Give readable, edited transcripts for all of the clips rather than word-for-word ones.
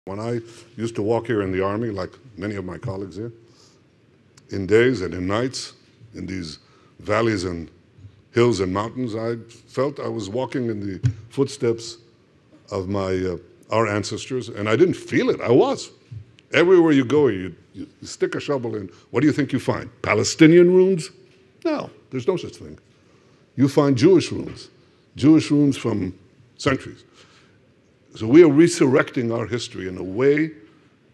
When I used to walk here in the army, like many of my colleagues here, in days and in nights, in these valleys and hills and mountains, I felt I was walking in the footsteps of our ancestors, and I didn't feel it. I was. Everywhere you go, you stick a shovel in. What do you think you find? Palestinian ruins? No, there's no such thing. You find Jewish ruins from centuries. So we are resurrecting our history in a way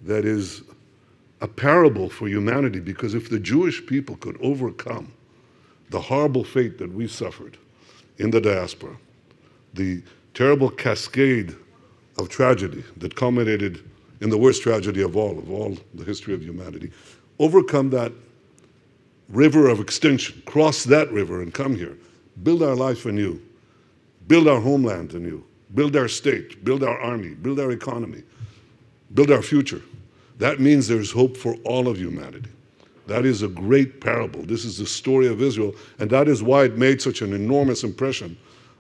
that is a parable for humanity, because if the Jewish people could overcome the horrible fate that we suffered in the diaspora, the terrible cascade of tragedy that culminated in the worst tragedy of all the history of humanity, overcome that river of extinction, cross that river and come here, build our life anew, build our homeland anew, build our state, build our army, build our economy, build our future. That means there's hope for all of humanity. That is a great parable. This is the story of Israel, and that is why it made such an enormous impression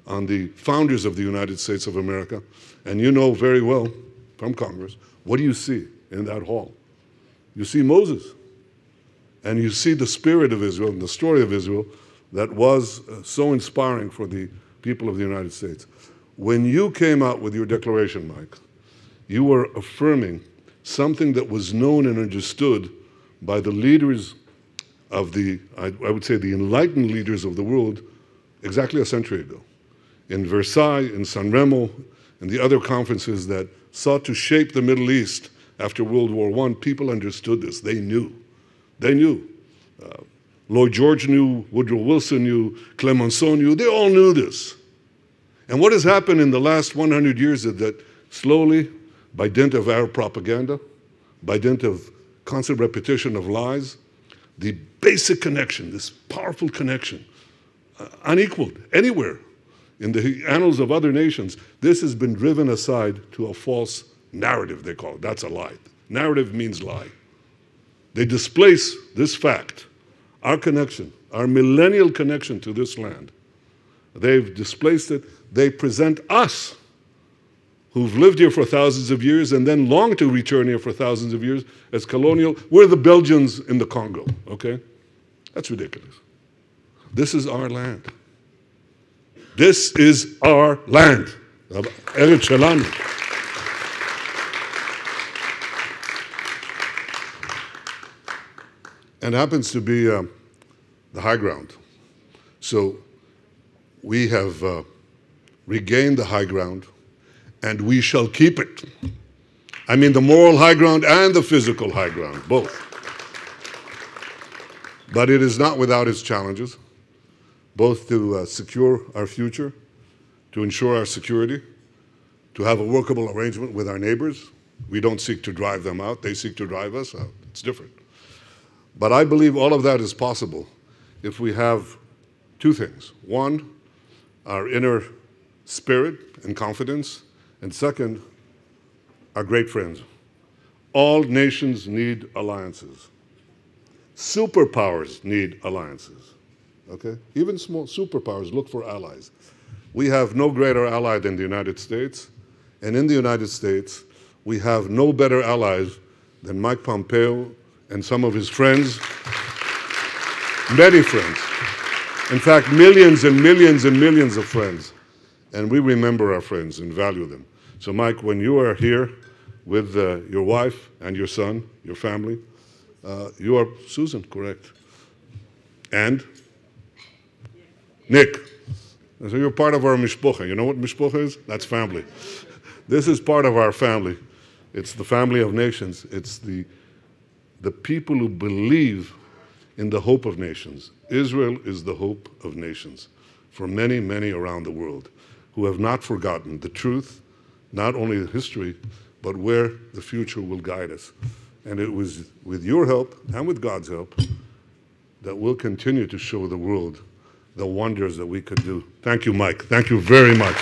on the founders of the United States of America. And you know very well from Congress, what do you see in that hall? You see Moses, and you see the spirit of Israel and the story of Israel that was so inspiring for the people of the United States. When you came out with your declaration, Mike, you were affirming something that was known and understood by the leaders of I would say the enlightened leaders of the world exactly a century ago. In Versailles, in San Remo, and the other conferences that sought to shape the Middle East after World War I, people understood this. They knew. They knew. Lloyd George knew, Woodrow Wilson knew, Clemenceau knew. They all knew this. And what has happened in the last 100 years is that slowly, by dint of Arab propaganda, by dint of constant repetition of lies, the basic connection, this powerful connection, unequaled anywhere in the annals of other nations, this has been driven aside to a false narrative, they call it. That's a lie. Narrative means lie. They displace this fact, our connection, our millennial connection to this land. They've displaced it. They present us, who've lived here for thousands of years and then long to return here for thousands of years, as colonial. We're the Belgians in the Congo, okay? That's ridiculous. This is our land. This is our land. Eretz Shelanu. And happens to be the high ground. So we have regained the high ground, and we shall keep it. I mean the moral high ground and the physical high ground, both. But it is not without its challenges, both to secure our future, to ensure our security, to have a workable arrangement with our neighbors. We don't seek to drive them out. They seek to drive us out. It's different. But I believe all of that is possible if we have two things. One, our inner spirit and confidence, and second, our great friends. All nations need alliances. Superpowers need alliances, okay? Even small superpowers look for allies. We have no greater ally than the United States, and in the United States, we have no better allies than Mike Pompeo and some of his friends, many friends. In fact, millions and millions and millions of friends. And we remember our friends and value them. So Mike, when you are here with your wife and your son, your family, you are Susan, correct? And? Nick. So you're part of our mishpocha. You know what mishpocha is? That's family. This is part of our family. It's the family of nations. It's the people who believe in the hope of nations. Israel is the hope of nations for many, many around the world who have not forgotten the truth, not only the history, but where the future will guide us. And it was with your help and with God's help that we'll continue to show the world the wonders that we could do. Thank you, Mike. Thank you very much.